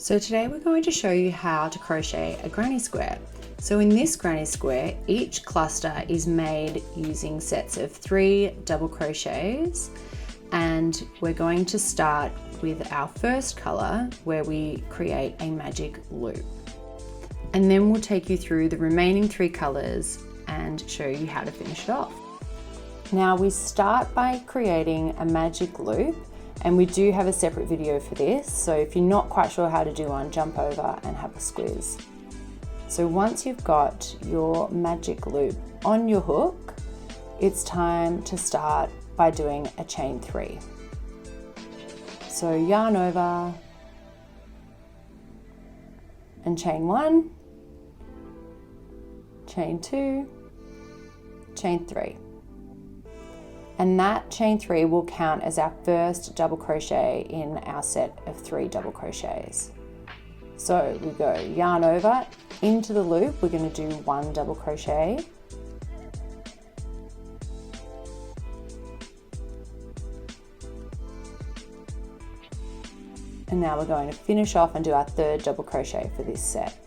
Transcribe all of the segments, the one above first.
So today we're going to show you how to crochet a granny square. So in this granny square, each cluster is made using sets of 3 double crochets, and we're going to start with our first color where we create a magic loop. And then we'll take you through the remaining 3 colors and show you how to finish it off. Now we start by creating a magic loop, and we do have a separate video for this, so if you're not quite sure how to do one, jump over and have a squiz. So once you've got your magic loop on your hook, it's time to start by doing a chain 3. So yarn over and chain 1, chain 2, chain 3. And that chain 3 will count as our first double crochet in our set of 3 double crochets. So we go yarn over into the loop, we're going to do 1 double crochet, and now we're going to finish off and do our 3rd double crochet for this set.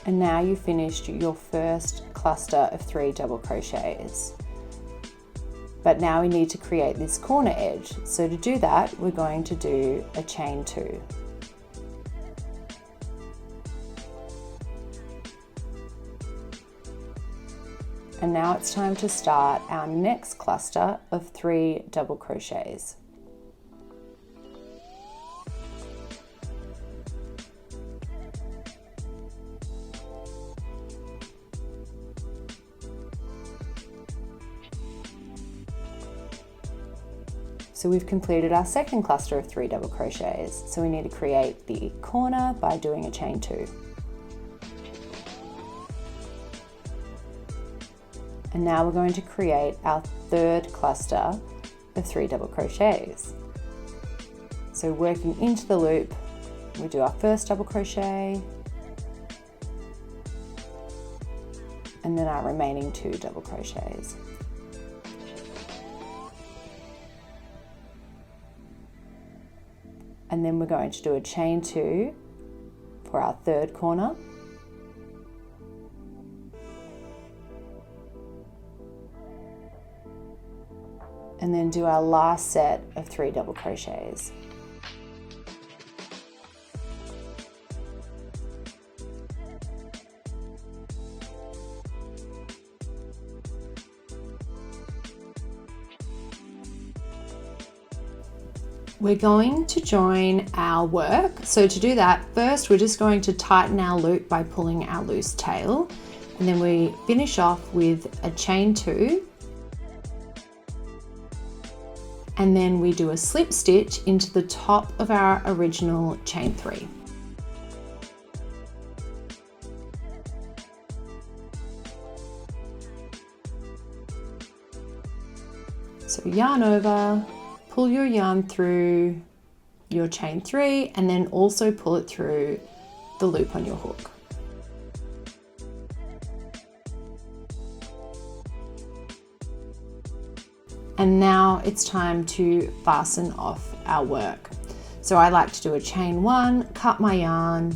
And now you've finished your first cluster of 3 double crochets. But now we need to create this corner edge. So to do that, we're going to do a chain 2. And now it's time to start our next cluster of 3 double crochets. So we've completed our second cluster of 3 double crochets. So we need to create the corner by doing a chain 2. And now we're going to create our 3rd cluster of 3 double crochets. So working into the loop, we do our first double crochet, and then our remaining 2 double crochets. And then we're going to do a chain 2 for our 3rd corner. And then do our last set of 3 double crochets. We're going to join our work. So to do that, first we're just going to tighten our loop by pulling our loose tail, and then we finish off with a chain 2, and then we do a slip stitch into the top of our original chain 3. So yarn over, pull your yarn through your chain 3, and then also pull it through the loop on your hook. And now it's time to fasten off our work. So I like to do a chain 1, cut my yarn,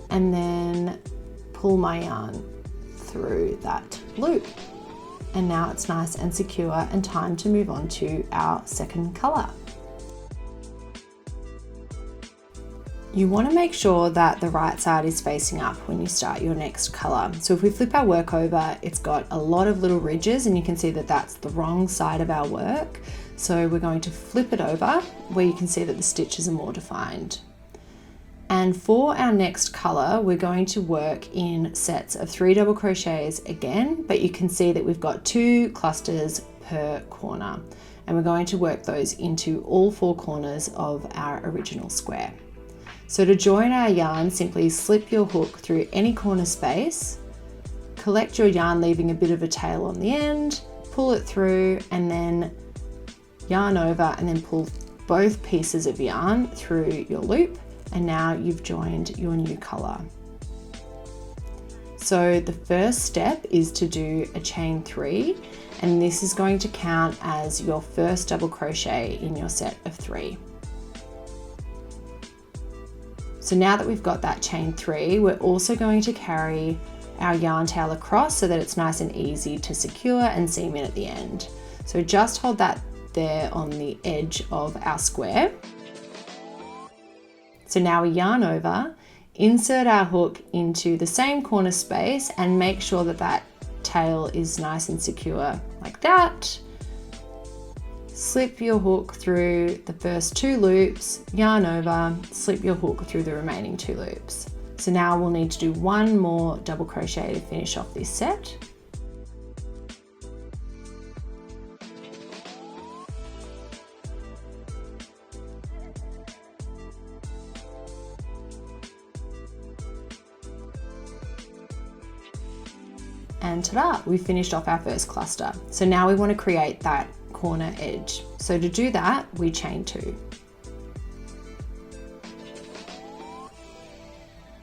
and then pull my yarn through that loop. And now it's nice and secure and time to move on to our second color. You want to make sure that the right side is facing up when you start your next color. So if we flip our work over, it's got a lot of little ridges, and you can see that that's the wrong side of our work. So we're going to flip it over where you can see that the stitches are more defined. And for our next color, we're going to work in sets of 3 double crochets again, but you can see that we've got 2 clusters per corner, and we're going to work those into all 4 corners of our original square. So to join our yarn, simply slip your hook through any corner space, collect your yarn leaving a bit of a tail on the end, pull it through, and then yarn over, and then pull both pieces of yarn through your loop, and now you've joined your new color. So the first step is to do a chain 3, and this is going to count as your first double crochet in your set of 3. So now that we've got that chain 3, we're also going to carry our yarn tail across so that it's nice and easy to secure and seam in at the end. So just hold that there on the edge of our square. So now we yarn over, insert our hook into the same corner space and make sure that that tail is nice and secure like that. Slip your hook through the first 2 loops, yarn over, slip your hook through the remaining 2 loops. So now we'll need to do 1 more double crochet to finish off this set. And ta-da, we finished off our first cluster. So now we want to create that corner edge. So to do that, we chain 2.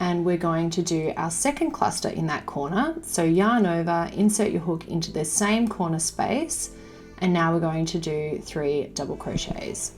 And we're going to do our second cluster in that corner. So yarn over, insert your hook into the same corner space, and now we're going to do 3 double crochets.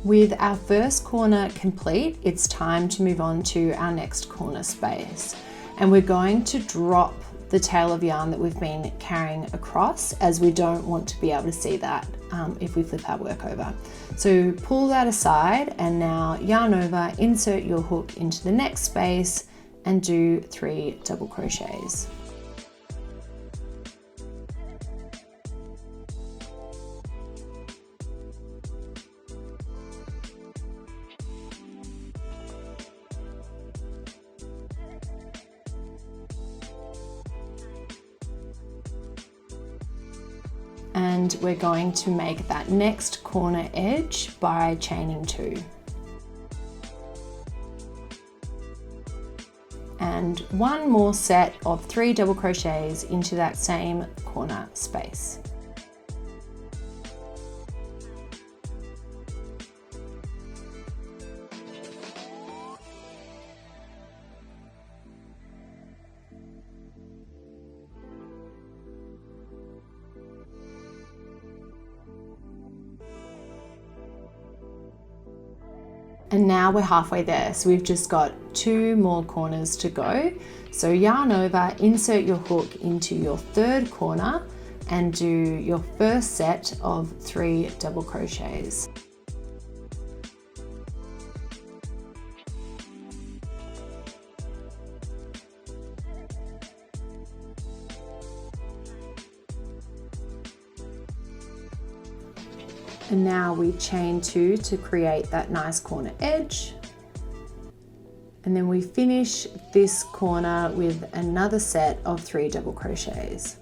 With our first corner complete, it's time to move on to our next corner space. And we're going to drop the tail of yarn that we've been carrying across, as we don't want to be able to see that if we flip our work over. So pull that aside and now yarn over, insert your hook into the next space and do 3 double crochets. And we're going to make that next corner edge by chaining 2. And 1 more set of 3 double crochets into that same corner space. And now we're halfway there, so we've just got 2 more corners to go. So yarn over, insert your hook into your 3rd corner and do your first set of 3 double crochets. And now we chain 2 to create that nice corner edge. And then we finish this corner with another set of 3 double crochets.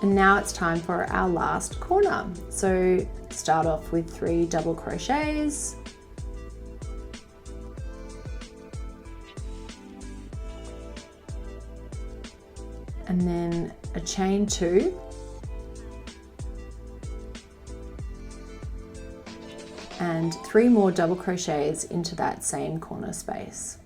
And now it's time for our last corner. So start off with 3 double crochets. And then a chain 2. And 3 more double crochets into that same corner space.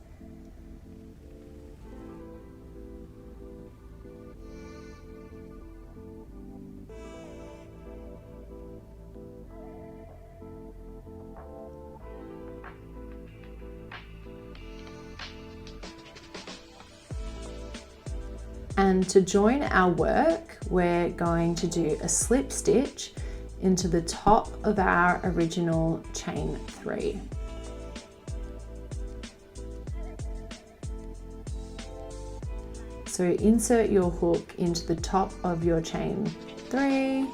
And to join our work, we're going to do a slip stitch into the top of our original chain 3. So insert your hook into the top of your chain 3,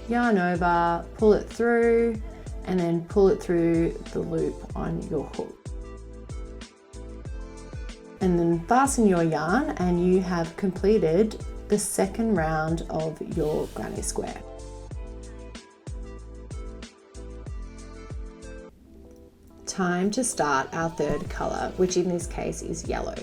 yarn over, pull it through, and then pull it through the loop on your hook. And then fasten your yarn and you have completed the second round of your granny square. Time to start our third color, which in this case is yellow.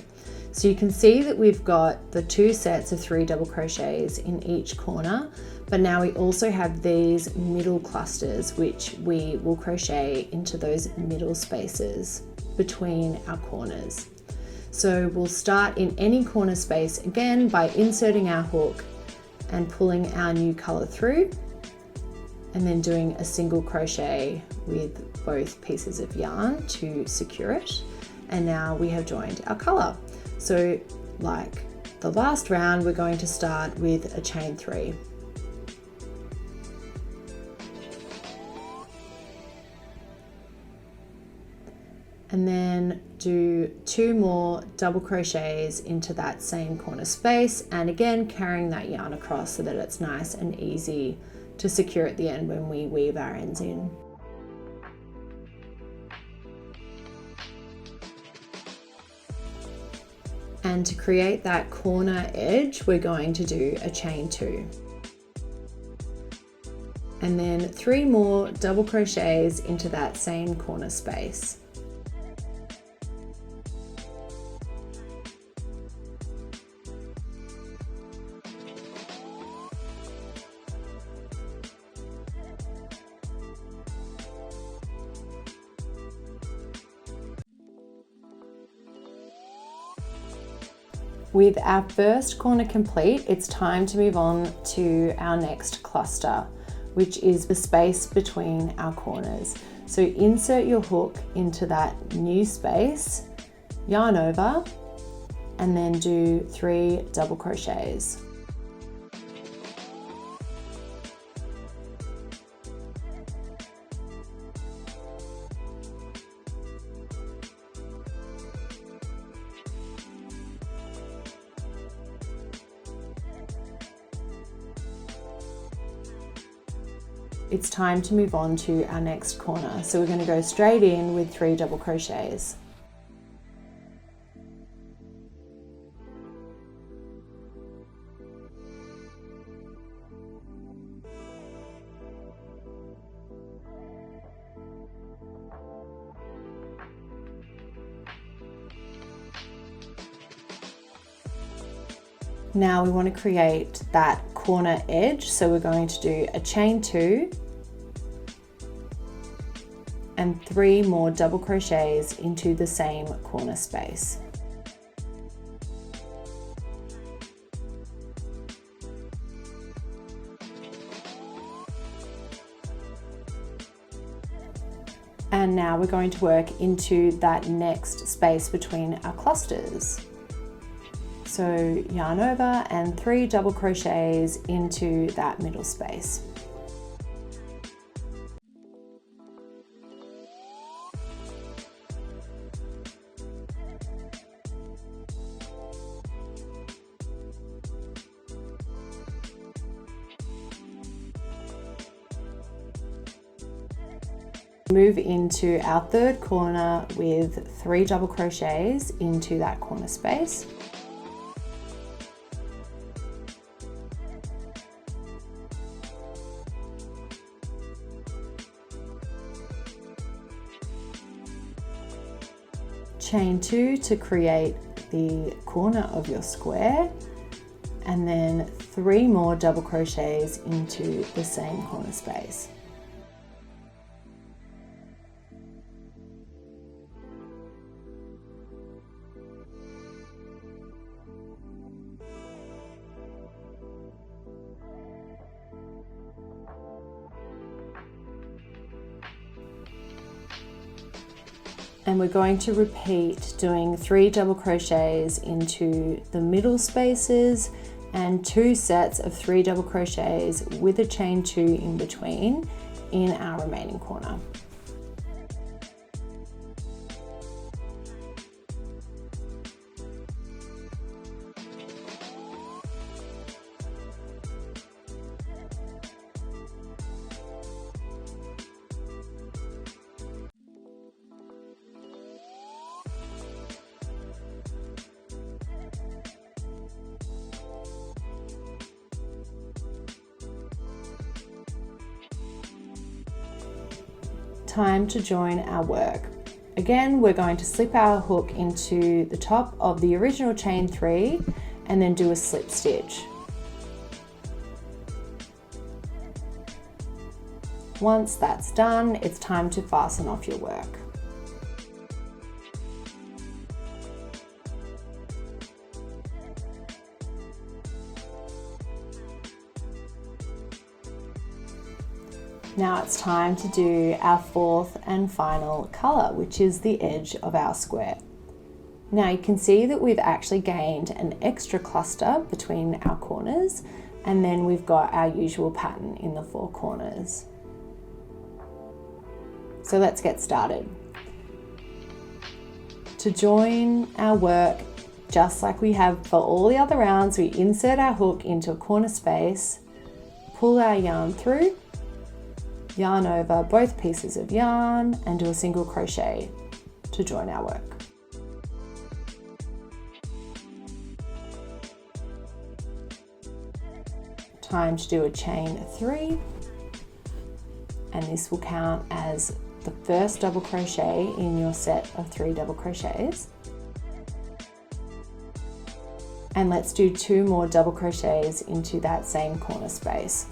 So you can see that we've got the 2 sets of 3 double crochets in each corner, but now we also have these middle clusters, which we will crochet into those middle spaces between our corners. So we'll start in any corner space again by inserting our hook and pulling our new color through, and then doing a single crochet with both pieces of yarn to secure it. And now we have joined our color. So like the last round, we're going to start with a chain 3. And then do 2 more double crochets into that same corner space, and again carrying that yarn across so that it's nice and easy to secure at the end when we weave our ends in. And to create that corner edge, we're going to do a chain 2. And then 3 more double crochets into that same corner space. With our first corner complete, it's time to move on to our next cluster, which is the space between our corners. So insert your hook into that new space, yarn over, and then do 3 double crochets. It's time to move on to our next corner. So we're going to go straight in with 3 double crochets. Now we want to create that corner edge, so we're going to do a chain 2 and 3 more double crochets into the same corner space. And now we're going to work into that next space between our clusters. So yarn over and 3 double crochets into that middle space. Move into our third corner with 3 double crochets into that corner space. Chain 2 to create the corner of your square, and then 3 more double crochets into the same corner space. And we're going to repeat doing 3 double crochets into the middle spaces and 2 sets of 3 double crochets with a chain 2 in between in our remaining corner. time to join our work. Again, we're going to slip our hook into the top of the original chain 3 and then do a slip stitch. Once that's done, it's time to fasten off your work. Now it's time to do our fourth and final colour, which is the edge of our square. Now you can see that we've actually gained an extra cluster between our corners, and then we've got our usual pattern in the 4 corners. So let's get started. To join our work, just like we have for all the other rounds, we insert our hook into a corner space, pull our yarn through, yarn over both pieces of yarn and do a single crochet to join our work. Time to do a chain 3, and this will count as the first double crochet in your set of 3 double crochets. And let's do 2 more double crochets into that same corner space.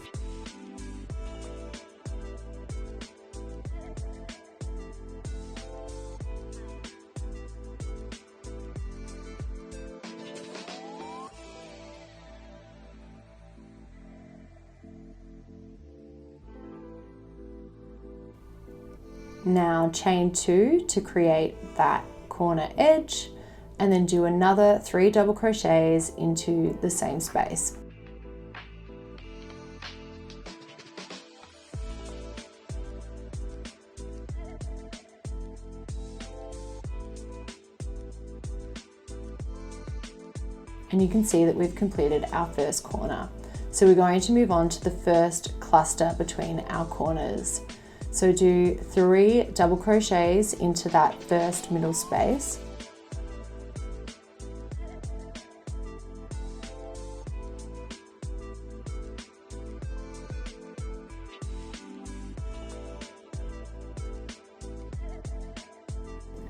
Now chain 2 to create that corner edge, and then do another 3 double crochets into the same space. And you can see that we've completed our first corner. So we're going to move on to the first cluster between our corners. So do 3 double crochets into that first middle space.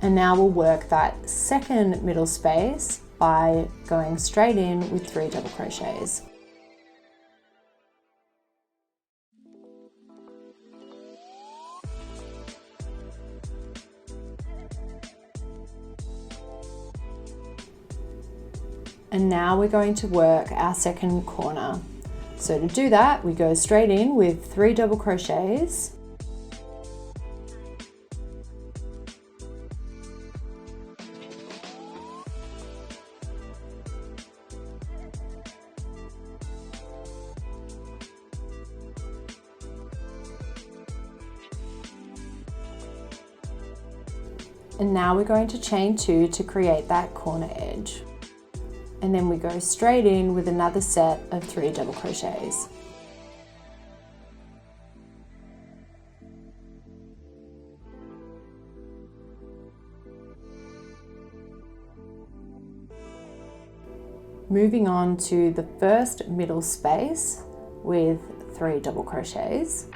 And now we'll work that second middle space by going straight in with 3 double crochets. And now we're going to work our second corner. So to do that, we go straight in with 3 double crochets. And now we're going to chain 2 to create that corner edge. And then we go straight in with another set of 3 double crochets. Moving on to the first middle space with 3 double crochets.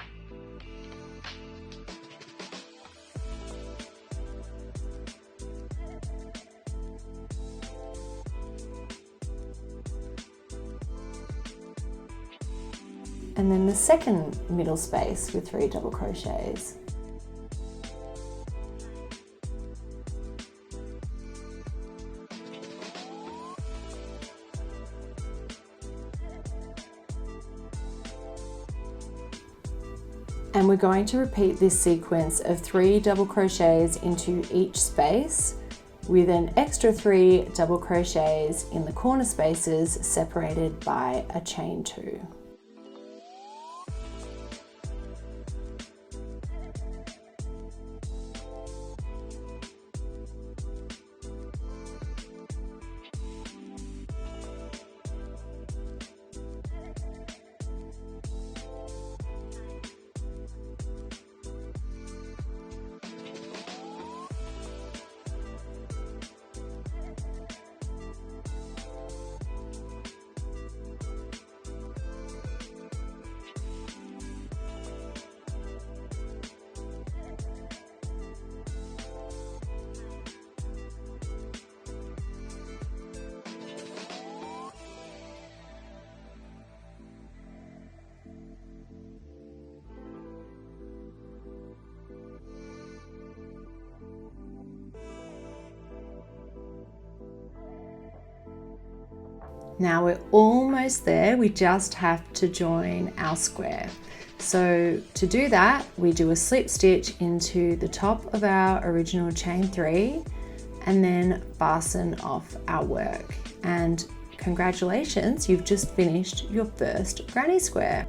And then the second middle space with 3 double crochets. And we're going to repeat this sequence of 3 double crochets into each space with an extra 3 double crochets in the corner spaces separated by a chain 2. Now we're almost there, we just have to join our square. So to do that, we do a slip stitch into the top of our original chain 3 and then fasten off our work. And congratulations, you've just finished your first granny square.